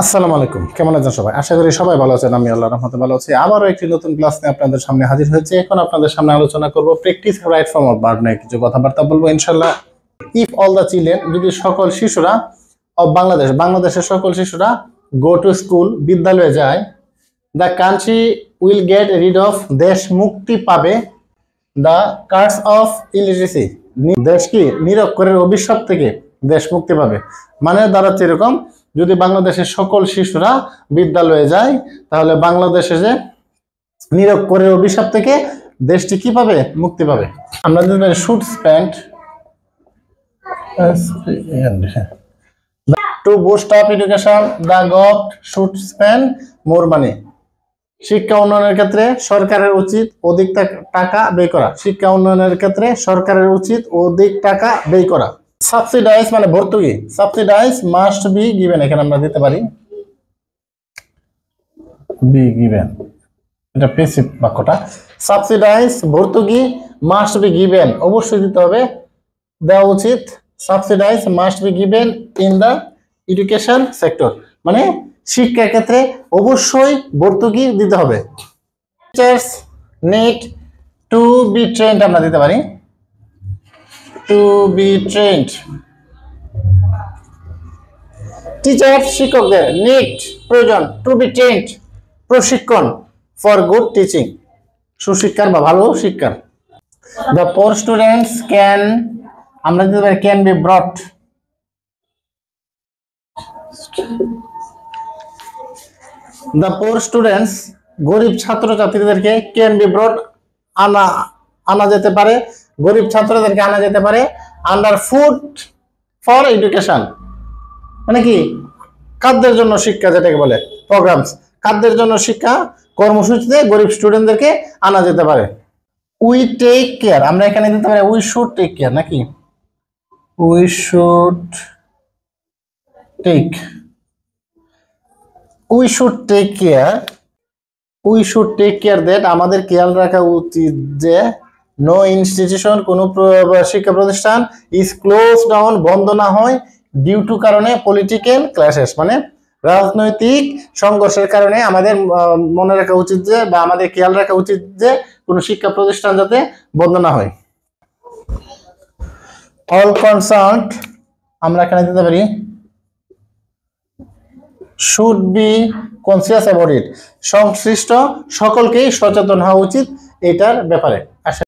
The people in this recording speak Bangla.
আসসালামু আলাইকুম, কেমন আছেন সবাই? আশা করি সবাই ভালো আছেন। আমি আল্লাহর রহমতে ভালো আছি। আবারও একটি নতুন ক্লাস নিয়ে আপনাদের সামনে হাজির হয়েছে। এখন আপনাদের সামনে আলোচনা করব practice right form of verb নিয়ে কিছু কথাবার্তা বলবো ইনশাআল্লাহ। ইফ অল দ্য চিলড্রেন, যদি সকল শিশুরা অফ বাংলাদেশের সকল শিশুরা গো টু স্কুল, বিদ্যালয়ে যায়, the country will get rid of, দেশ মুক্তি পাবে, দ্য কার্স অফ ইলিটারেসি, দেশ কি নিরক্ষরের অভিশাপ থেকে দেশ মুক্তি পাবে। মানে দাঁড়াচ্ছে এরকম, যদি বাংলাদেশের সকল শিশুরা বিদ্যালয়ে যায় তাহলে বাংলাদেশে যে নিরক্ষরের অভিশাপ থেকে দেশটি কি পাবে? মুক্তি পাবে। আমরা should spend to boost up education, the government should spend more money. শিক্ষা উন্নয়নের ক্ষেত্রে সরকারের উচিত অধিক টাকা ব্যয় করা। শিক্ষা উন্নয়নের ক্ষেত্রে সরকারের উচিত অধিক টাকা ব্যয় করা। সাবসিডাইজ মানে ভর্তুকি, সাবসিডাইজ মাস্ট বি গিভেন, এখানে আমরা দিতে পারি বি গিভেন, এটা প্যাসিভ বাক্যটা। সাবসিডাইজ ভর্তুকি, মাস্ট বি গিভেন অবশ্যই দিতে হবে, দেওয়া উচিত। Subsidise must be given in the education sector, মানে শিক্ষা ক্ষেত্রে অবশ্যই ভর্তুকি দিতে হবে। Teachers need to B trend, আমরা দিতে পারি টু বি ট্রেন্ড। টিচার শিক্ষকদের, নিড প্রয়োজন, টু বি ট্রেন্ড প্রশিক্ষণ, ফর গুড টিচিং সুশিক্ষার বা ভালো শিক্ষার। দ্য পোর স্টুডেন্টস ক্যান, আমরা দিতে পারি can be ব্রট। The poor students গরিব ছাত্রছাত্রীদেরকে ক্যান বি ব্রট আনা যেতে পারে, গরিব ছাত্রদেরকে আনা যেতে পারে আন্ডার ফুড ফর এডুকেশন, মানে কি খাদ্যের জন্য শিক্ষা, যেটাকে বলে প্রোগ্রামস, খাদ্যের জন্য শিক্ষা কর্মসূচিতে গরিব স্টুডেন্টদেরকে আনা যেতে পারে। উই টেক কেয়ার, আমরা এখানে দিতে পারি উই শুড টেক কেয়ার, নাকি we should take, we should take care, we should take care that, আমাদের খেয়াল রাখা উচিত যে নো ইনস্টিটিউশন, কোনো শিক্ষা প্রতিষ্ঠান ইজ ক্লোজ ডাউন, বন্ধ না হয়, ডিউ টু কারণে, পলিটিক্যাল ক্লাসেস মানে রাজনৈতিক সংঘর্ষের কারণে। আমাদের মনে রাখা উচিত যে, বা আমাদের খেয়াল রাখা উচিত যে কোনো শিক্ষা প্রতিষ্ঠান যাতে বন্ধ না হয়। অল কনসার্নড, আমরা এখানে দিতে পারি should be conscious about it, সংশ্লিষ্ট সকলকেই সচেতন হওয়া উচিত এটার ব্যাপারে।